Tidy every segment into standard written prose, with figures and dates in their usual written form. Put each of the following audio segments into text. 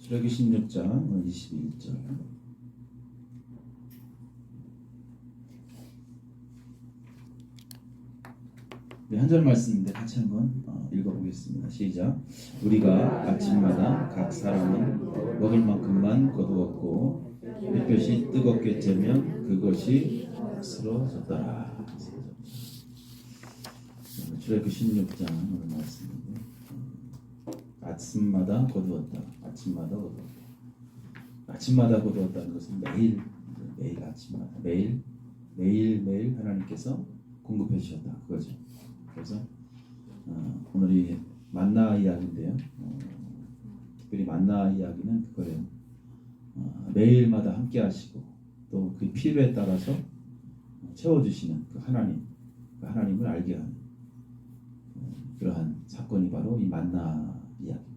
출애굽기 16장 21절. 네, 한 절 말씀인데 같이 한번 읽어보겠습니다. 시작. 우리가 아침마다 각 사람은 먹을 만큼만 거두었고 햇볕이 뜨겁게 쬐면 그것이 쓰러졌더라. 출애굽기 16장 오늘 말씀인데 아침마다 거두었다. 아침마다 거두었다는 것은 매일 아침마다 매일 하나님께서 공급해 주셨다 그거죠. 그래서 오늘이 만나 이야기인데요. 특별히 만나 이야기는 그거예요. 매일마다 함께 하시고 또 그 필요에 따라서 채워주시는 그 하나님을 알게 하는 그러한 사건이 바로 이 만나 이야기입니다.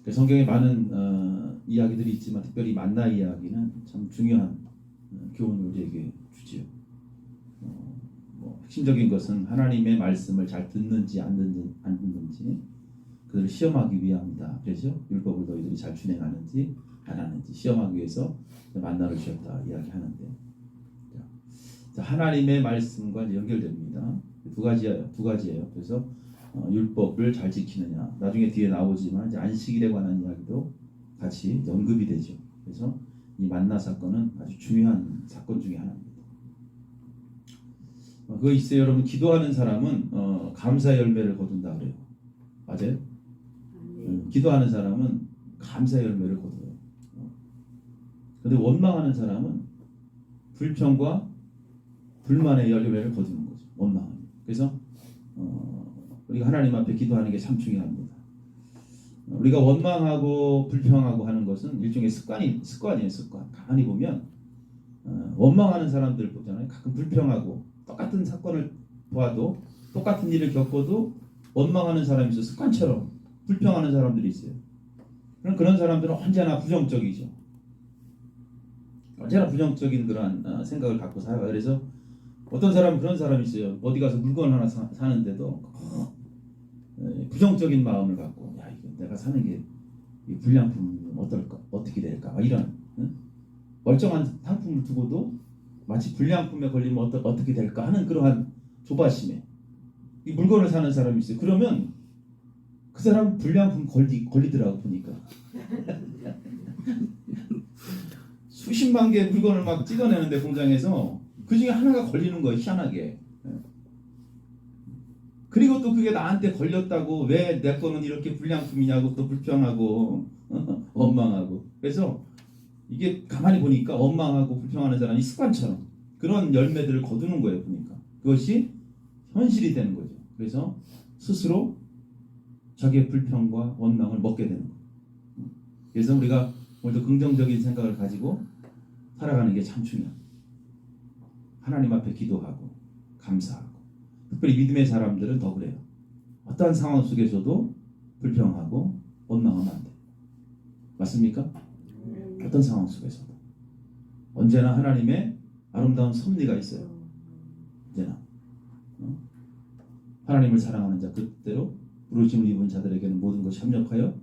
성경에 많은 이야기들이 있지만 특별히 만나 이야기는 참 중요한 교훈을 우리에게 주지요. 핵심적인 것은 하나님의 말씀을 잘 듣는지 안 듣는지 그들을 시험하기 위함이다. 그래서 율법을 너희들이 잘 준행하는지 안 하는지 시험하기 위해서 만나를 주셨다 이야기하는데, 자, 하나님의 말씀과 연결됩니다. 두 가지예요. 그래서 율법을 잘 지키느냐, 나중에 뒤에 나오지만 이제 안식일에 관한 이야기도 같이 언급이 되죠. 그래서 이 만나 사건은 아주 중요한 사건 중에 하나입니다. 그거 있어요. 여러분, 기도하는 사람은 감사의 열매를 거둔다 그래요. 맞아요? 기도하는 사람은 감사의 열매를 거둬요. 그런데 원망하는 사람은 불평과 불만의 열매를 거두는 거죠. 원망은. 그래서 우리가 하나님 앞에 기도하는 게 참 중요합니다. 우리가 원망하고 불평하고 하는 것은 일종의 습관이에요. 습관. 가만히 보면 원망하는 사람들 보잖아요. 가끔 불평하고 똑같은 사건을 보아도 똑같은 일을 겪어도 원망하는 사람이 있어. 습관처럼 불평하는 사람들이 있어요. 그런 사람들은 언제나 부정적이죠. 언제나 부정적인 그런 생각을 갖고 살아요. 그래서 어떤 사람은 그런 사람이 있어요. 어디 가서 물건 하나 사는데도 부정적인 마음을 갖고, 야, 이거 내가 사는 게 불량품은 어떻게 될까? 막 이런 멀쩡한 상품을 두고도 마치 불량품에 걸리면 어떻게 될까 하는 그러한 조바심에 이 물건을 사는 사람이 있어요. 그러면 그 사람 불량품 걸리더라고 보니까. 수십만 개의 물건을 막 찍어내는데 공장에서 그 중에 하나가 걸리는 거예요. 희한하게. 그리고 또 그게 나한테 걸렸다고 왜 내 거는 이렇게 불량품이냐고 또 불평하고 원망하고. 그래서 이게 가만히 보니까 원망하고 불평하는 사람이 습관처럼 그런 열매들을 거두는 거예요. 보니까 그것이 현실이 되는 거죠. 그래서 스스로 자기의 불평과 원망을 먹게 되는 거예요. 그래서 우리가 오늘도 긍정적인 생각을 가지고 살아가는 게 참 중요합니다. 하나님 앞에 기도하고 감사하고, 특별히 믿음의 사람들은 더 그래요. 어떠한 상황 속에서도 불평하고 원망하면 안 돼요. 맞습니까? 어떤 상황 속에서도 언제나 하나님의 아름다운 섭리가 있어요. 언제나 하나님을 사랑하는 자 그대로 부르심을 입은 자들에게는 모든 것이 합력하여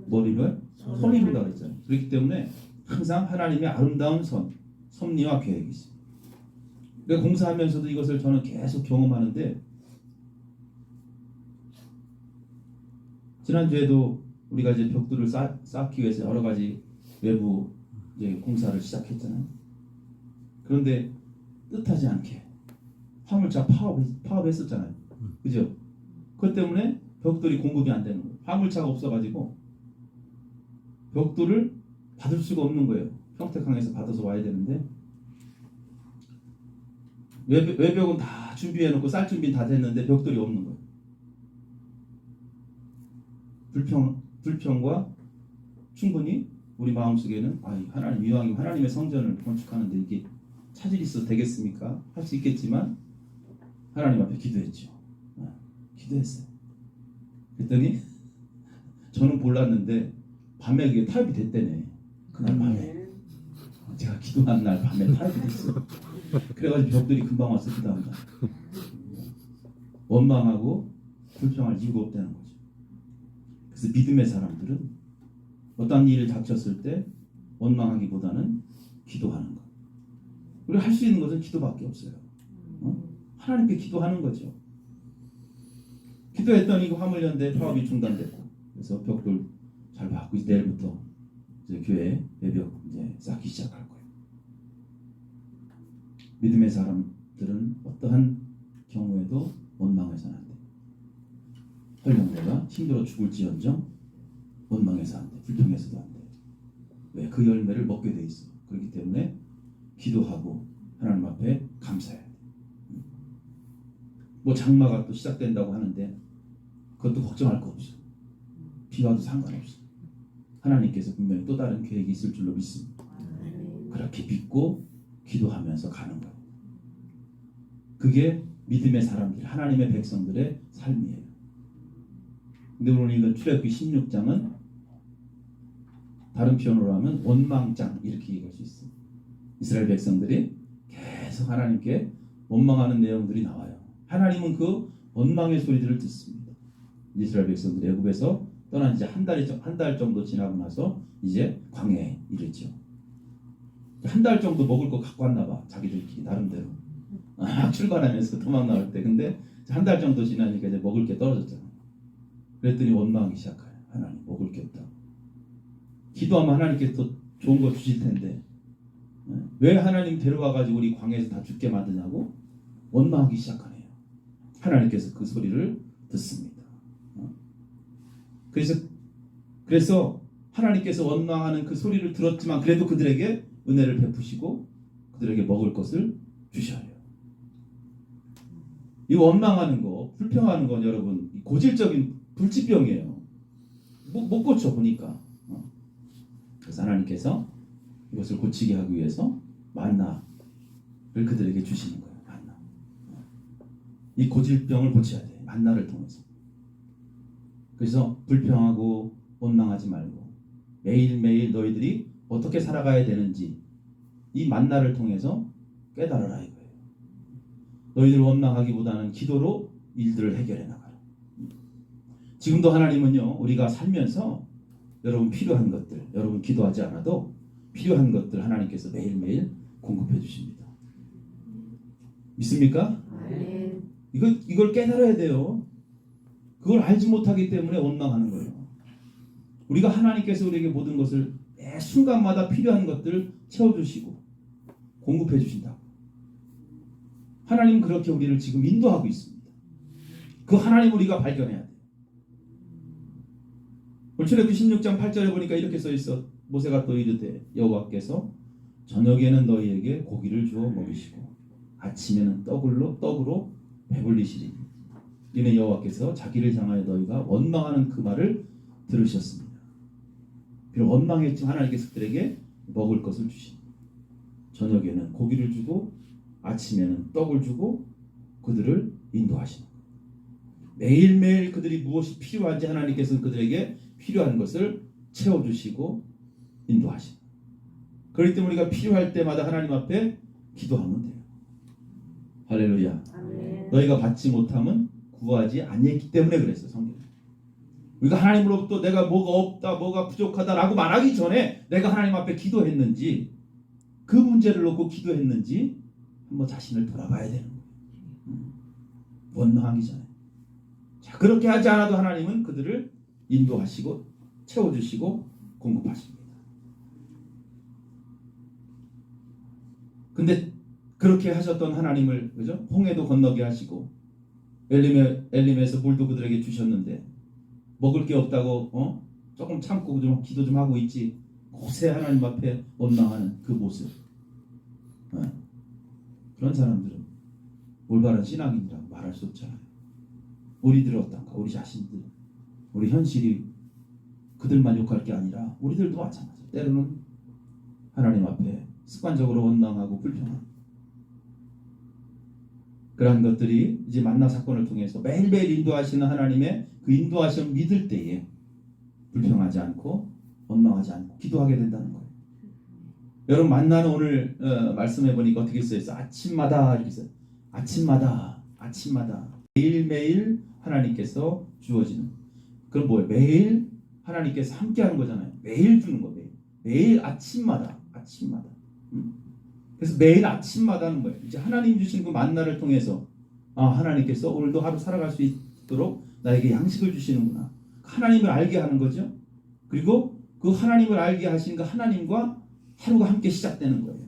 머리를 선이루다 그랬잖아요. 그렇기 때문에 항상 하나님의 아름다운 섭리와 계획이 있습니다. 그러니까 공사하면서도 이것을 저는 계속 경험하는데, 지난주에도 우리가 이제 벽돌을 쌓기 위해서 여러 가지 외부 이제 공사를 시작했잖아요. 그런데 뜻하지 않게 화물차 파업했었잖아요. 그죠? 그것 때문에 벽돌이 공급이 안 되는 거예요. 화물차가 없어가지고 벽돌을 받을 수가 없는 거예요. 평택항에서 받아서 와야 되는데 외벽은 다 준비해놓고 쌀 준비 다 됐는데 벽돌이 없는 거예요. 불평과 충분히 우리 마음속에는 하나님 이왕이면 하나님의 성전을 건축하는데 이게 차질이 있어도 되겠습니까? 할 수 있겠지만 하나님 앞에 기도했죠. 기도했어요. 그랬더니 저는 몰랐는데 밤에 그게 타협이 됐대네. 그날 밤에 제가 기도한 날 밤에 타협이 됐어요. 그래가지고 벽돌이 금방 왔어. 그 다음날 원망하고 불평할 이유가 없다는 거죠. 그래서 믿음의 사람들은 어떤 일이 닥쳤을 때 원망하기보다는 기도하는 것. 우리가 할 수 있는 것은 기도밖에 없어요. 하나님께 기도하는 거죠. 기도했더니 그 화물연대 파업이 중단됐고, 그래서 벽돌 잘 받고 내일부터 이제 교회 외벽 이제 쌓기 시작할 거예요. 믿음의 사람들은 어떠한 경우에도 원망해서는 안 돼. 헐령대가 힘들어 죽을지언정 원망해서 안 돼. 불평해서도 안 돼. 왜? 그 열매를 먹게 돼 있어. 그렇기 때문에 기도하고 하나님 앞에 감사해야 돼. 뭐 장마가 또 시작된다고 하는데 그것도 걱정할 거 없어. 비와도 상관없어. 하나님께서 분명히 또 다른 계획이 있을 줄로 믿습니다. 그렇게 믿고 기도하면서 가는 거예요. 그게 믿음의 사람들, 하나님의 백성들의 삶이에요. 근데 오늘 읽은 출애굽기 16장은 다른 표현으로 하면 원망장 이렇게 얘기할 수 있어요. 이스라엘 백성들이 계속 하나님께 원망하는 내용들이 나와요. 하나님은 그 원망의 소리들을 듣습니다. 이스라엘 백성들이 애굽에서 떠난 지 한 달 정도 지나고 나서 이제 광야에 이르죠. 한 달 정도 먹을 거 갖고 왔나 봐. 자기들끼리 나름대로. 출발하면서 도망 나올 때. 근데 한 달 정도 지나니까 이제 먹을 게 떨어졌잖아. 그랬더니 원망하기 시작해요. 하나님 먹을 게 없다. 기도하면 하나님께 더 좋은 거 주실 텐데 왜 하나님 데려와가지고 우리 광야에서 다 죽게 만드냐고 원망하기 시작하네요. 하나님께서 그 소리를 듣습니다. 그래서 하나님께서 원망하는 그 소리를 들었지만 그래도 그들에게 은혜를 베푸시고 그들에게 먹을 것을 주셔요. 이 원망하는 거, 불평하는 건 여러분 고질적인 불치병이에요. 못 고쳐 보니까. 그래서 하나님께서 이것을 고치게 하기 위해서 만나를 그들에게 주시는 거예요. 만나. 이 고질병을 고쳐야 돼. 만나를 통해서. 그래서 불평하고 원망하지 말고 매일매일 너희들이 어떻게 살아가야 되는지 이 만나를 통해서 깨달아라 이거예요. 너희들 원망하기보다는 기도로 일들을 해결해 나가라. 지금도 하나님은요 우리가 살면서 여러분 필요한 것들, 여러분 기도하지 않아도 필요한 것들 하나님께서 매일매일 공급해 주십니다. 믿습니까? 네. 이걸 깨달아야 돼요. 그걸 알지 못하기 때문에 원망하는 거예요. 우리가 하나님께서 우리에게 모든 것을 매 순간마다 필요한 것들 채워주시고 공급해 주신다. 하나님은 그렇게 우리를 지금 인도하고 있습니다. 그 하나님을 우리가 발견해야 돼요. 출애굽기 16장 8절에 보니까 이렇게 써 있어. 모세가 또 이르되 여호와께서 저녁에는 너희에게 고기를 주어 먹이시고 아침에는 떡으로 배불리시리니 이는 여호와께서 자기를 향하여 너희가 원망하는 그 말을 들으셨습니다. 비록 원망했지만 하나님께서 그들에게 먹을 것을 주십니다. 저녁에는 고기를 주고 아침에는 떡을 주고 그들을 인도하시는 거예요. 매일매일 그들이 무엇이 필요한지 하나님께서 그들에게 필요한 것을 채워주시고 인도하시는 거예요. 그렇기 때문에 우리가 필요할 때마다 하나님 앞에 기도하면 돼요. 할렐루야. 아멘. 너희가 받지 못하면 구하지 아니했기 때문에 그랬어요. 성경에. 우리가 하나님으로부터 내가 뭐가 없다, 뭐가 부족하다라고 말하기 전에 내가 하나님 앞에 기도했는지 그 문제를 놓고 기도했는지 한번 자신을 돌아봐야 되는 거예요. 원망하기 전에. 자, 그렇게 하지 않아도 하나님은 그들을 인도하시고 채워주시고 공급하십니다. 근데 그렇게 하셨던 하나님을 그죠? 홍해도 건너게 하시고 엘림에서 물도 그들에게 주셨는데 먹을 게 없다고 조금 참고 좀 기도 좀 하고 있지. 곳에 하나님 앞에 원망하는 그 모습. 그런 사람들은 올바른 신앙인이라고 말할 수 없잖아요. 우리들은 어떤가? 우리 자신들, 우리 현실이 그들만 욕할 게 아니라 우리들도 마찬가지예요. 때로는 하나님 앞에 습관적으로 원망하고 불평하고 그러한 것들이 이제 만나 사건을 통해서 매일매일 인도하시는 하나님의 그 인도하심을 믿을 때에 불평하지 않고 원망하지 않고 기도하게 된다는 거예요. 여러분 만나는 오늘 말씀해 보니까 어떻게 써있어? 아침마다 이렇게 써요. 아침마다 매일매일 하나님께서 주어지는 그럼 뭐예요? 매일 하나님께서 함께하는 거잖아요. 매일 주는 거 매일. 매일 아침마다. 그래서 매일 아침마다 하는 거예요. 이제 하나님 주신 그 만나를 통해서 하나님께서 오늘도 하루 살아갈 수 있도록 나에게 양식을 주시는구나. 하나님을 알게 하는 거죠. 그리고 그 하나님을 알게 하신 그 하나님과 하루가 함께 시작되는 거예요.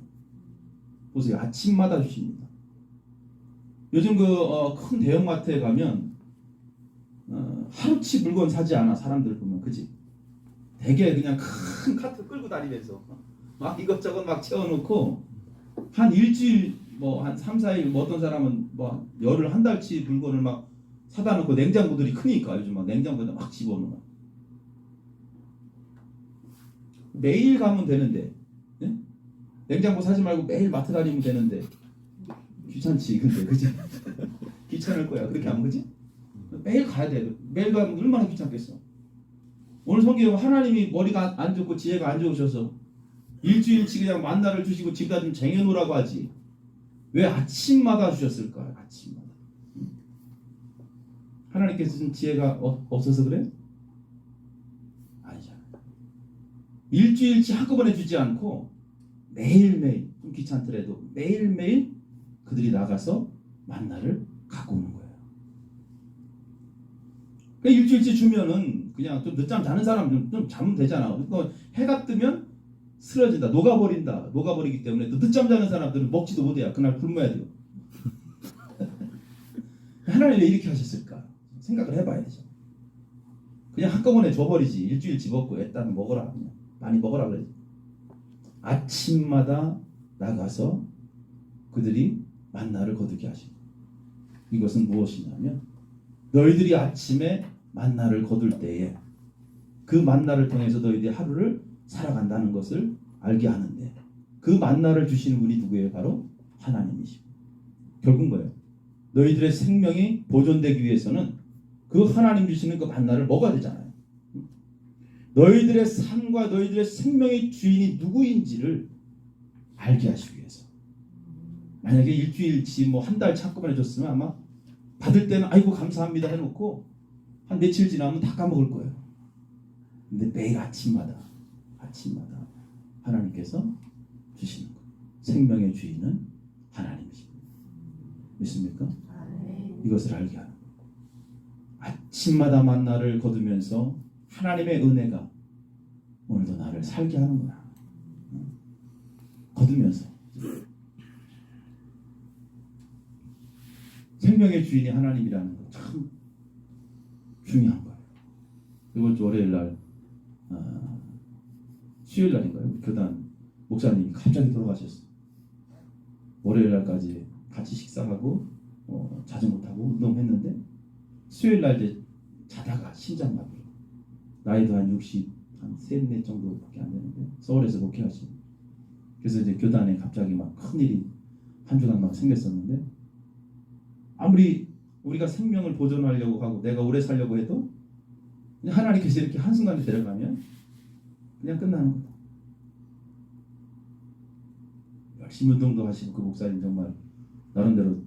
보세요. 아침마다 주십니다. 요즘 큰 대형마트에 가면 하루치 물건 사지 않아. 사람들 보면 그지? 되게 그냥 큰 카트 끌고 다니면서 막 이것저것 막 채워놓고 한 일주일 한 3, 4일 어떤 사람은 열흘 한 달치 물건을 막 사다 놓고 냉장고들이 크니까 요즘 막 냉장고에다 막 집어넣어. 매일 가면 되는데 네? 냉장고 사지 말고 매일 마트 다니면 되는데 귀찮지. 근데 그지? 귀찮을 거야. 그렇게 하면 그지? 매일 가야 돼. 매일 가면 얼마나 귀찮겠어. 오늘 성경 하나님이 머리가 안 좋고 지혜가 안 좋으셔서 일주일치 그냥 만나를 주시고 집에다 좀 쟁여놓으라고 하지. 왜 아침마다 주셨을까? 아침마다. 하나님께서 좀 지혜가 없어서 그래? 아니잖아. 일주일치 한꺼번에 주지 않고 매일매일, 좀 귀찮더라도 매일매일 그들이 나가서 만나를 갖고 오는 거예요. 그러니까 일주일치 주면은 그냥 좀 늦잠 자는 사람 좀 자면 되잖아. 그러니까 해가 뜨면 쓰러진다, 녹아버리기 때문에 또 늦잠 자는 사람들은 먹지도 못해요. 그날 굶어야 돼요. 하나님 왜 이렇게 하셨을까? 생각을 해봐야 되죠. 그냥 한꺼번에 줘버리지. 일주일치 먹고 일단 먹어라. 그냥 많이 먹어라 그러지. 아침마다 나가서 그들이 만나를 거두게 하시고, 이것은 무엇이냐면 너희들이 아침에 만나를 거둘 때에 그 만나를 통해서 너희들이 하루를 살아간다는 것을 알게 하는데, 그 만나를 주시는 분이 누구예요? 바로 하나님이시고, 결국은 뭐예요? 너희들의 생명이 보존되기 위해서는 그 하나님 주시는 그 만나를 먹어야 되잖아요. 너희들의 삶과 너희들의 생명의 주인이 누구인지를 알게 하시기 위해서. 만약에 일주일치 한 달 한꺼번에 줬으면 아마 받을 때는 아이고 감사합니다 해놓고 한 며칠 지나면 다 까먹을 거예요. 근데 매일 아침마다 하나님께서 주시는 것. 생명의 주인은 하나님이십니다. 믿습니까? 이것을 알게 하는 것. 아침마다 만나를 거두면서 하나님의 은혜가 오늘도 나를 살게 하는구나. 거두면서 생명의 주인이 하나님이라는 거 참 중요한 거예요. 이번 주 월요일 날 수요일 날인가요? 교단 목사님이 갑자기 돌아가셨어요. 월요일 날까지 같이 식사하고 자전거 타고 운동했는데 수요일 날 이제 자다가 심장마비로, 나이도 한 60, 한 3, 4 정도밖에 안 되는데 서울에서 목회하시고, 그래서 이제 교단에 갑자기 막 큰일이 한 주간 막 생겼었는데, 아무리 우리가 생명을 보존하려고 하고 내가 오래 살려고 해도 하나님께서 이렇게 한순간에 데려가면 그냥 끝나는 거다. 열심히 운동도 하시고 그 목사님 정말 나름대로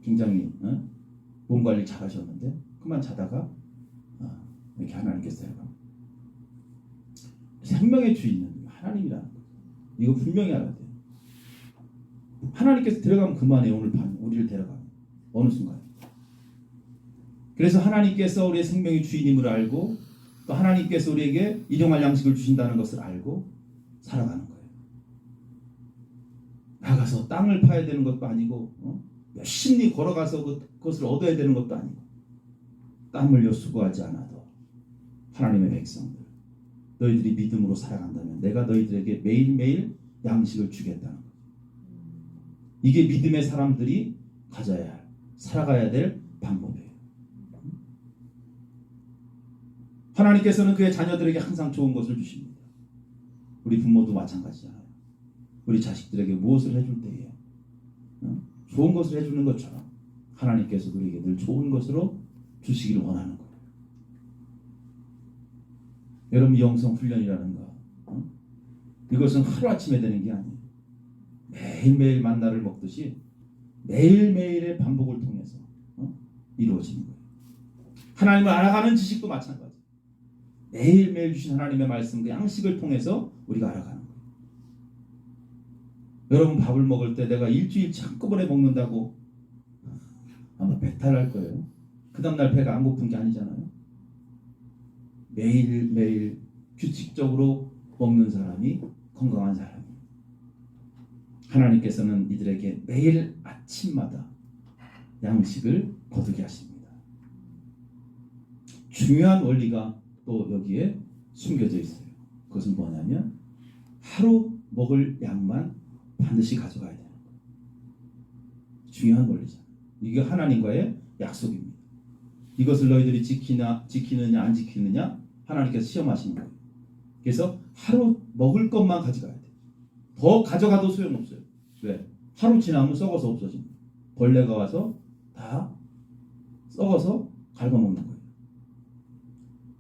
굉장히 몸 관리 잘 하셨는데 그만 자다가 이렇게 하나님께서 데려가면, 생명의 주인은 하나님이라는 거예요. 이거 분명히 알아야 돼요. 하나님께서 데려가면 그만해. 오늘 밤 우리를 데려가면 어느 순간. 그래서 하나님께서 우리의 생명의 주인임을 알고 또 하나님께서 우리에게 일용할 양식을 주신다는 것을 알고 살아가는 거예요. 나가서 땅을 파야 되는 것도 아니고 열심히 걸어가서 그것을 얻어야 되는 것도 아니고, 땀 흘려 수고하지 않아도 하나님의 백성들, 너희들이 믿음으로 살아간다면 내가 너희들에게 매일매일 양식을 주겠다는 거예요. 이게 믿음의 사람들이 가져야 할, 살아가야 될 방법이에요. 하나님께서는 그의 자녀들에게 항상 좋은 것을 주십니다. 우리 부모도 마찬가지잖아요. 우리 자식들에게 무엇을 해줄 때에 좋은 것을 해주는 것처럼 하나님께서도 우리에게 늘 좋은 것으로 주시기를 원하는 거예요. 여러분, 영성 훈련이라는 거, 이것은 하루아침에 되는 게 아니에요. 매일매일 만나를 먹듯이 매일매일의 반복을 통해서 이루어지는 거예요. 하나님을 알아가는 지식도 마찬가지. 매일매일 주신 하나님의 말씀, 그 양식을 통해서 우리가 알아가는 거예요. 여러분 밥을 먹을 때 내가 일주일치 한꺼번에 먹는다고 아마 배탈날 거예요. 그 다음날 배가 안 고픈 게 아니잖아요. 매일매일 규칙적으로 먹는 사람이 건강한 사람이에요. 하나님께서는 이들에게 매일 아침마다 양식을 거두게 하십니다. 중요한 원리가 또 여기에 숨겨져 있어요. 그것은 뭐냐면 하루 먹을 양만 반드시 가져가야 되는 거예요. 중요한 원리죠. 이게 하나님과의 약속입니다. 이것을 너희들이 지키느냐 안 지키느냐 하나님께서 시험하시는 거예요. 그래서 하루 먹을 것만 가져가야 돼요. 더 가져가도 소용없어요. 왜? 하루 지나면 썩어서 없어집니다. 벌레가 와서 다 썩어서 갉아먹는 거예요.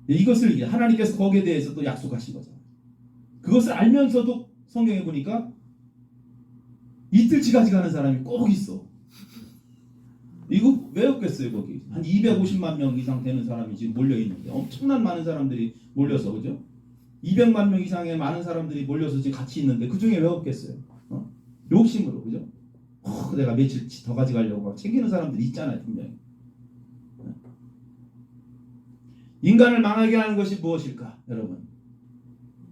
이것을 하나님께서 거기에 대해서 또 약속하신 거잖아요. 그것을 알면서도 성경에 보니까 이틀치 가져가는 사람이 꼭 있어. 이거 왜 없겠어요? 거기 한 250만 명 이상 되는 사람이 지금 몰려있는데 엄청난 많은 사람들이 몰려서, 그죠? 200만 명 이상의 많은 사람들이 몰려서 지금 같이 있는데 그 중에 왜 없겠어요? 욕심으로, 그죠? 내가 며칠 더 가져가려고 막 챙기는 사람들이 있잖아요, 분명히. 인간을 망하게 하는 것이 무엇일까, 여러분?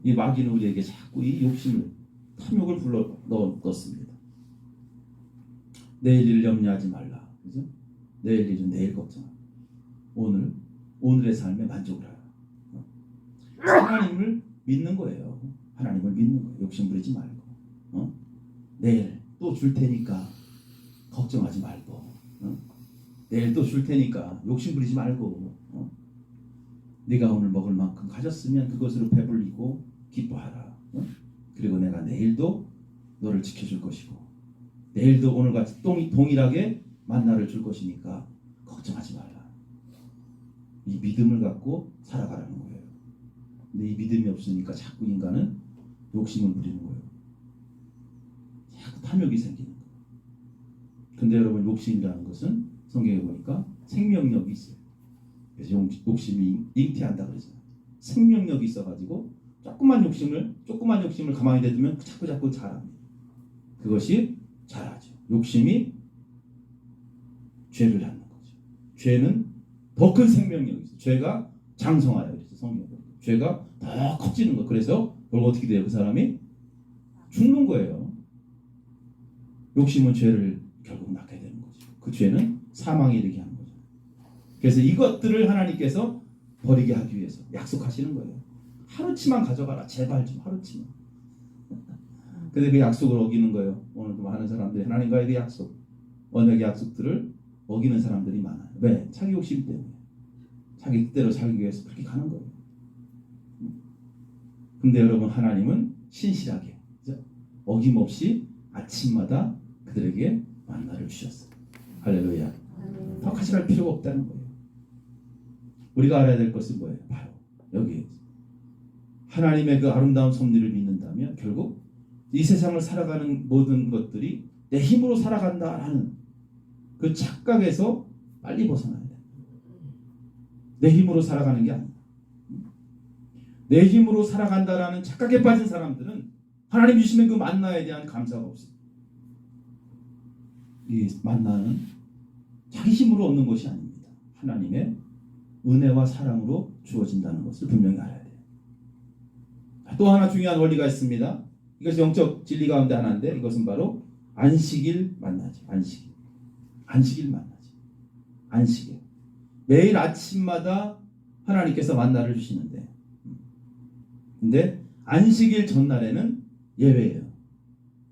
이 마귀는 우리에게 자꾸 이 욕심을, 탐욕을 불러 넣었습니다. 내일 일을 염려하지 말라, 그죠? 내일 일은 내일 걱정하라. 오늘의 삶에 만족을 하라. 하나님을 믿는 거예요. 하나님을 믿는 거예요. 욕심 부리지 말고. 내일 또 줄 테니까 걱정하지 말고. 내일 또 줄 테니까 욕심 부리지 말고. 네가 오늘 먹을 만큼 가졌으면 그것으로 배불리고 기뻐하라. 그리고 내가 내일도 너를 지켜줄 것이고 내일도 오늘같이 동일하게 만나를 줄 것이니까 걱정하지 말라. 이 믿음을 갖고 살아가라는 거예요. 근데 이 믿음이 없으니까 자꾸 인간은 욕심을 부리는 거예요. 자꾸 탐욕이 생기는 거예요. 근데 여러분, 욕심이라는 것은 성경에 보니까 생명력이 있어요. 그래서 욕심이 잉태한다 그러잖아요. 생명력이 있어가지고 조그만 욕심을 가만히 내두면 자꾸 자랍니다. 그것이 자라죠. 욕심이 죄를 낳는 거죠. 죄는 더 큰 생명력이 있어요. 죄가 장성하여 그래서 성경에 보니까 죄가 더 커지는 거예요. 그래서 어떻게 돼요? 그 사람이 죽는 거예요. 욕심은 죄를 결국 낳게 되는 거죠. 그 죄는 사망에 이르게 하는 거죠. 그래서 이것들을 하나님께서 버리게 하기 위해서 약속하시는 거예요. 하루치만 가져가라. 제발 좀 하루치만. 근데 그 약속을 어기는 거예요. 오늘도 많은 사람들이 하나님과의 그 약속, 언약의 약속들을 어기는 사람들이 많아요. 왜? 자기 욕심 때문에. 자기 뜻대로 살기 위해서 그렇게 가는 거예요. 근데 여러분, 하나님은 신실하게, 그죠? 어김없이 아침마다 그들에게 만나를 주셨어요. 할렐루야. 더 가져갈 필요가 없다는 거예요. 우리가 알아야 될 것은 뭐예요? 바로 여기 하나님의 그 아름다운 섭리를 믿는다면 결국 이 세상을 살아가는 모든 것들이 내 힘으로 살아간다라는 그 착각에서 빨리 벗어나야 돼. 내 힘으로 살아가는 게 아니야. 내 힘으로 살아간다라는 착각에 빠진 사람들은 하나님 주시는 그 만나에 대한 감사가 없어요. 이 만나는 자기 힘으로 얻는 것이 아닙니다. 하나님의 은혜와 사랑으로 주어진다는 것을 분명히 알아야 돼요. 또 하나 중요한 원리가 있습니다. 이것이 영적 진리 가운데 하나인데 이것은 바로 안식일 만나죠. 안식일 만나죠. 안식일. 매일 아침마다 하나님께서 만나를 주시는데, 근데 안식일 전날에는 예외예요.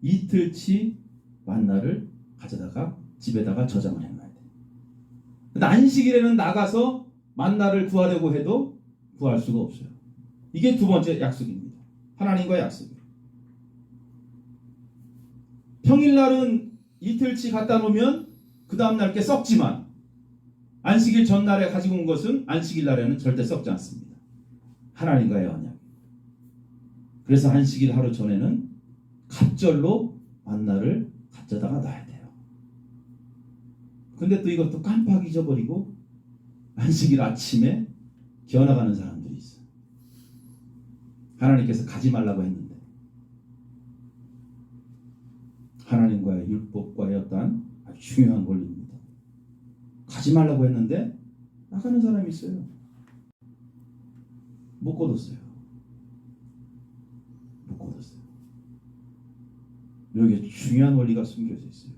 이틀치 만나를 가져다가 집에다가 저장을 해놔야 돼요. 근데 안식일에는 나가서 만나를 구하려고 해도 구할 수가 없어요. 이게 두 번째 약속입니다. 하나님과의 약속이에요. 평일날은 이틀치 갖다 놓으면 그 다음날 게 썩지만 안식일 전날에 가지고 온 것은 안식일 날에는 절대 썩지 않습니다. 하나님과의 언약. 그래서 안식일 하루 전에는 갑절로 만나를 가져다가 놔야 돼요. 근데 또 이것도 깜빡 잊어버리고 안식일 아침에 기어나가는 사람들이 있어요. 하나님께서 가지 말라고 했는데 하나님과의 율법과의 어떤 아주 중요한 권리입니다. 가지 말라고 했는데 나가는 사람이 있어요. 못 거뒀어요. 못 거뒀어요. 여기에 중요한 원리가 숨겨져 있어요.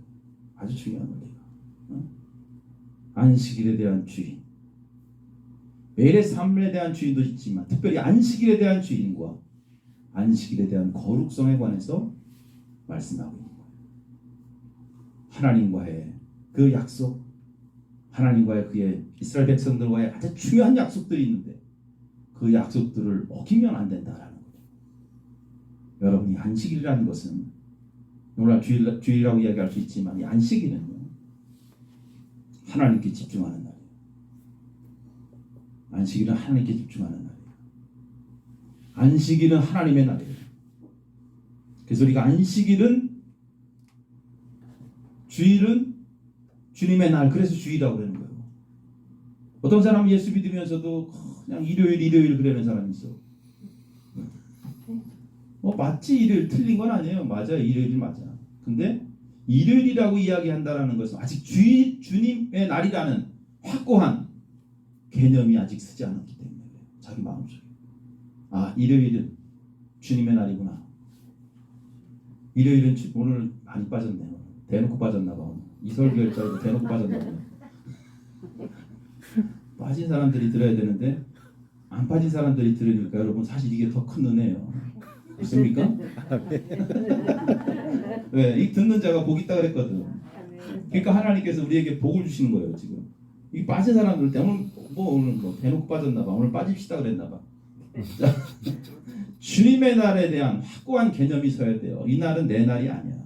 아주 중요한 원리가. 안식일에 대한 주의. 매일의 삶에 대한 주의도 있지만 특별히 안식일에 대한 주의과 안식일에 대한 거룩성에 관해서 말씀하고 있는 거예요. 하나님과의 그 약속, 하나님과의 그의 이스라엘 백성들과의 아주 중요한 약속들이 있는데 그 약속들을 어기면 안 된다라는 거예요. 여러분이 안식일이라는 것은 오늘 주일이라고 이야기할 수 있지만 이 안식일은요 하나님께 집중하는 날이에요. 안식일은 하나님께 집중하는 날이에요. 안식일은 하나님의 날이에요. 그래서 우리가 안식일은 주일은 주님의 날, 그래서 주일이라고 그러는 거예요. 어떤 사람은 예수 믿으면서도 그냥 일요일 그러는 사람이 있어. 맞지, 일요일 틀린 건 아니에요. 맞아요, 일요일이 맞아. 근데 일요일이라고 이야기한다라는 것은 아직 주님의 날이라는 확고한 개념이 아직 쓰지 않았기 때문에 자기 마음속에 일요일은 주님의 날이구나. 일요일은 오늘 많이 빠졌네요. 대놓고 빠졌나 봐. 이설교회자도 대놓고 빠졌나 봐. 빠진 사람들이 들어야 되는데 안 빠진 사람들이 들으니까 여러분 사실 이게 더 큰 은혜예요. 그렇습니까? 왜? 이 듣는 자가 복 있다 그랬거든. 그러니까 하나님께서 우리에게 복을 주시는 거예요. 지금 이 빠진 사람들 때문에 오늘 대놓고 빠졌나 봐. 오늘 빠집시다 그랬나 봐. 자, 주님의 날에 대한 확고한 개념이 서야 돼요. 이 날은 내 날이 아니야.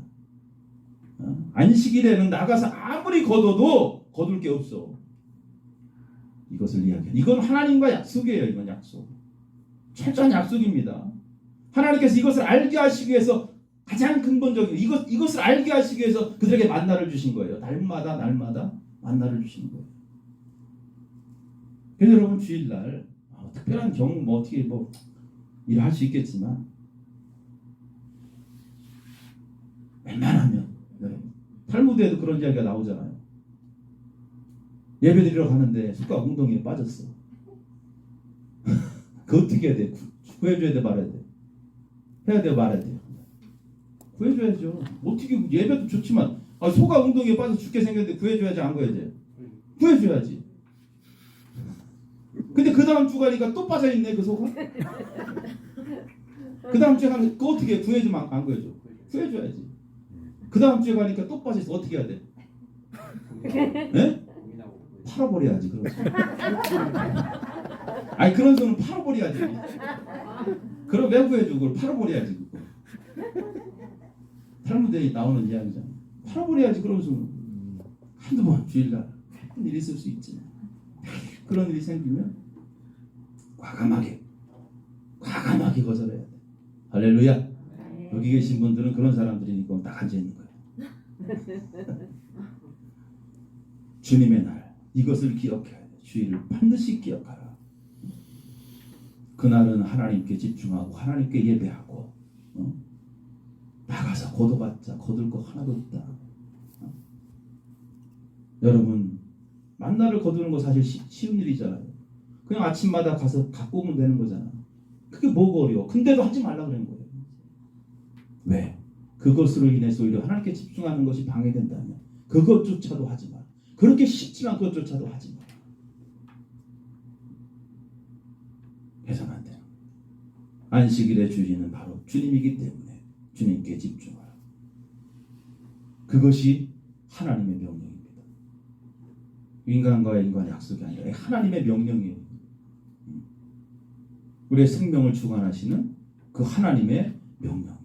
안식일에는 나가서 아무리 거둬도 거둘 게 없어. 이것을 이야기해. 이건 하나님과 약속이에요. 이건 약속. 철저한 약속입니다. 하나님께서 이것을 알게 하시기 위해서 가장 근본적인 이것을 알게 하시기 위해서 그들에게 만나를 주신 거예요. 날마다 만나를 주시는 거예요. 그래서 여러분 주일날 특별한 경우 어떻게 일을 할 수 있겠지만 웬만하면 탈무드에도 그런 이야기가 나오잖아요. 예배드리러 가는데 숟가락 웅덩이에 빠졌어. 그 어떻게 해야 돼? 구해줘야 돼, 말아야 돼? 해야 돼요, 말아야 돼요? 구해줘야죠. 어떻게 예배도 좋지만 소가 웅덩이에 빠져 죽게 생겼는데 구해줘야지 안 구해야지? 구해줘야지. 근데 그 다음 주 가니까 또 빠져있네 그 소가. 그 다음 주에 가면 그거 어떻게 해? 구해주면 안 구해줘? 구해줘야지. 그 다음 주에 가니까 또 빠져있어. 어떻게 해야 돼? 네? 팔아버려야지 그런 소. 그런 소는 팔아버려야지. 그럼 왜 구해줘? 그걸 팔아버려야지. 그거. 탈무드에 나오는 이야기잖아. 팔아버려야지 그런 소는. 한두 번 주일날 큰 일이 있을 수 있지. 그런 일이 생기면 과감하게 거절해야 돼. 할렐루야. 여기 계신 분들은 그런 사람들이니까 딱 앉아있는 거예요. 주님의 날 이것을 기억해야 돼. 주일을 반드시 기억하라. 그날은 하나님께 집중하고 하나님께 예배하고 나가서 거둬봤자 거둘 거 하나도 없다. 여러분 만나를 거두는 거 사실 쉬운 일이잖아요. 그냥 아침마다 가서 갖고 오면 되는 거잖아. 그게 뭐가 어려워. 근데도 하지 말라 그러는 거예요. 왜? 그것으로 인해서 오히려 하나님께 집중하는 것이 방해된다면 그것조차도 하지 마. 그렇게 쉽지만 그것조차도 하지 마. 해서는 안 돼요. 안식일의 주인은 바로 주님이기 때문에 주님께 집중하라. 그것이 하나님의 명령입니다. 인간과의 인간의 약속이 아니라 하나님의 명령이에요. 우리의 생명을 주관하시는 그 하나님의 명령.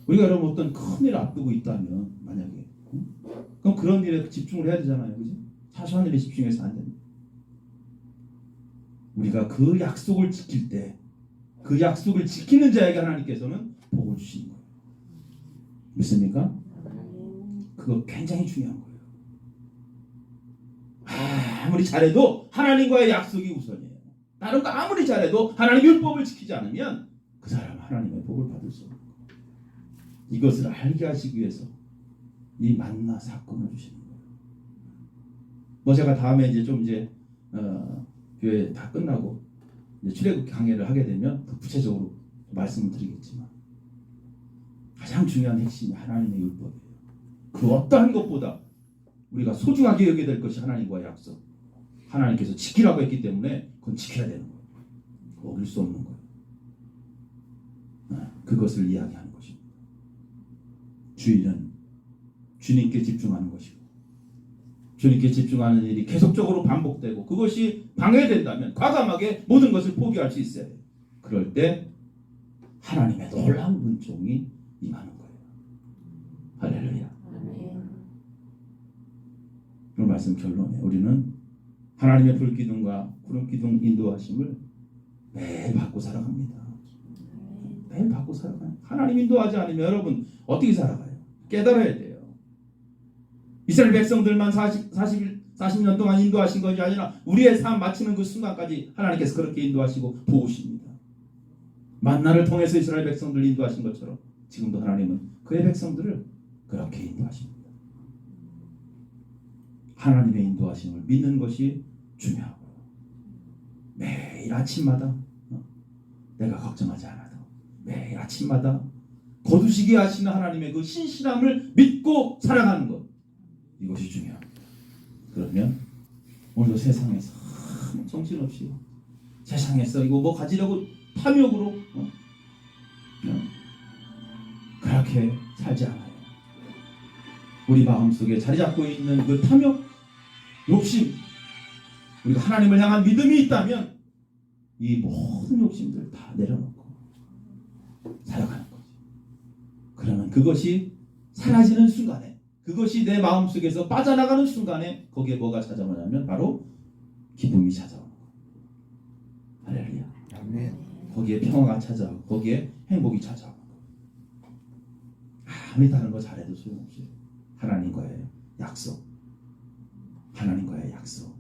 우리가 여러분 어떤 큰 일을 앞두고 있다면 만약에 그럼 그런 일에 집중을 해야 되잖아요. 그지? 사소한 일에 집중해서 안 됩니다. 우리가 그 약속을 지킬 때 그 약속을 지키는 자에게 하나님께서는 복을 주시는 거예요. 믿습니까? 그거 굉장히 중요한 거예요. 아무리 잘해도 하나님과의 약속이 우선이에요. 다른 거 아무리 잘해도 하나님의 율법을 지키지 않으면 그 사람 하나님의 복을 받을 수 없는 거예요. 이것을 알게 하시기 위해서 이 만나 사건을 주시는 거예요. 뭐 제가 다음에 이제 교회 다 끝나고 이제 출애굽 강해를 하게 되면 더 구체적으로 말씀을 드리겠지만 가장 중요한 핵심이 하나님의 율법이에요. 그 어떠한 것보다 우리가 소중하게 여겨야 될 것이 하나님과의 약속. 하나님께서 지키라고 했기 때문에 그건 지켜야 되는 거예요. 어길 수 없는 거예요. 그것을 이야기하는 것입니다. 주일은 주님께 집중하는 것이고 주님께 집중하는 일이 계속적으로 반복되고 그것이 방해된다면 과감하게 모든 것을 포기할 수 있어야 돼요. 그럴 때 하나님의 놀라운 은총이 임하는 거예요. 할렐루야. 오늘 말씀 결론에 우리는 하나님의 불기둥과 구름기둥 인도하심을 매일 받고 살아갑니다. 매일 받고 살아가요. 하나님 인도하지 않으면 여러분 어떻게 살아가요? 깨달아야 돼요. 이스라엘 백성들만 40년 동안 인도하신 것이 아니라 우리의 삶 마치는 그 순간까지 하나님께서 그렇게 인도하시고 도우십니다. 만나를 통해서 이스라엘 백성들을 인도하신 것처럼 지금도 하나님은 그의 백성들을 그렇게 인도하십니다. 하나님의 인도하심을 믿는 것이 중요하고요. 매일 아침마다 내가 걱정하지 않아도 매일 아침마다 거두시게 하시는 하나님의 그 신실함을 믿고 살아가는 것, 이것이 중요합니다. 그러면 오늘도 세상에서 정신없이 세상에서 이거 뭐 가지려고 탐욕으로 그렇게 살지 않아요. 우리 마음속에 자리 잡고 있는 그 탐욕, 욕심, 우리가 하나님을 향한 믿음이 있다면 이 모든 욕심들 다 내려놓고 살아가는 거죠. 그러면 그것이 사라지는 순간에, 그것이 내 마음속에서 빠져나가는 순간에 거기에 뭐가 찾아오냐면 바로 기쁨이 찾아오는 거예요. 할렐루야. 아멘. 거기에 평화가 찾아오고 거기에 행복이 찾아오는 거예요. 아무리 다른 거 잘해도 소용없어요. 하나님과의 약속, 하나님과의 약속,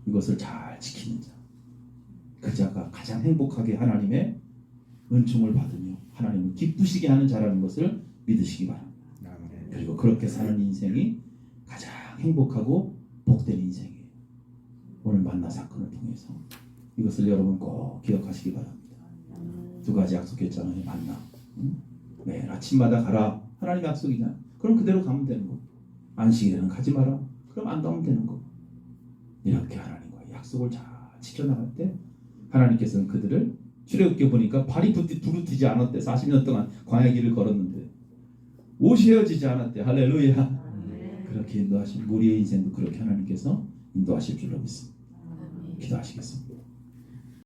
이것을 잘 지키는 자, 그 자가 가장 행복하게 하나님의 은총을 받으며 하나님을 기쁘시게 하는 자라는 것을 믿으시기 바랍니다. 그리고 그렇게 사는 인생이 가장 행복하고 복된 인생이에요. 오늘 만나 사건을 통해서 이것을 여러분 꼭 기억하시기 바랍니다. 두 가지 약속했잖아요. 만나, 매일 아침마다 가라. 하나님의 약속이잖아요. 그럼 그대로 가면 되는 거. 안식일에는 가지 마라. 그럼 안 가면 되는 거. 이렇게 하나님과의 약속을 잘 지켜나갈 때 하나님께서는 그들을 출애굽기 보니까 발이 부르트지 않았대. 40년 동안 광야 길을 걸었는데 옷이 헤어지지 않았대. 할렐루야. 그렇게 인도하시고 우리의 인생도 그렇게 하나님께서 인도하실 줄로 믿습니다. 기도하시겠습니다.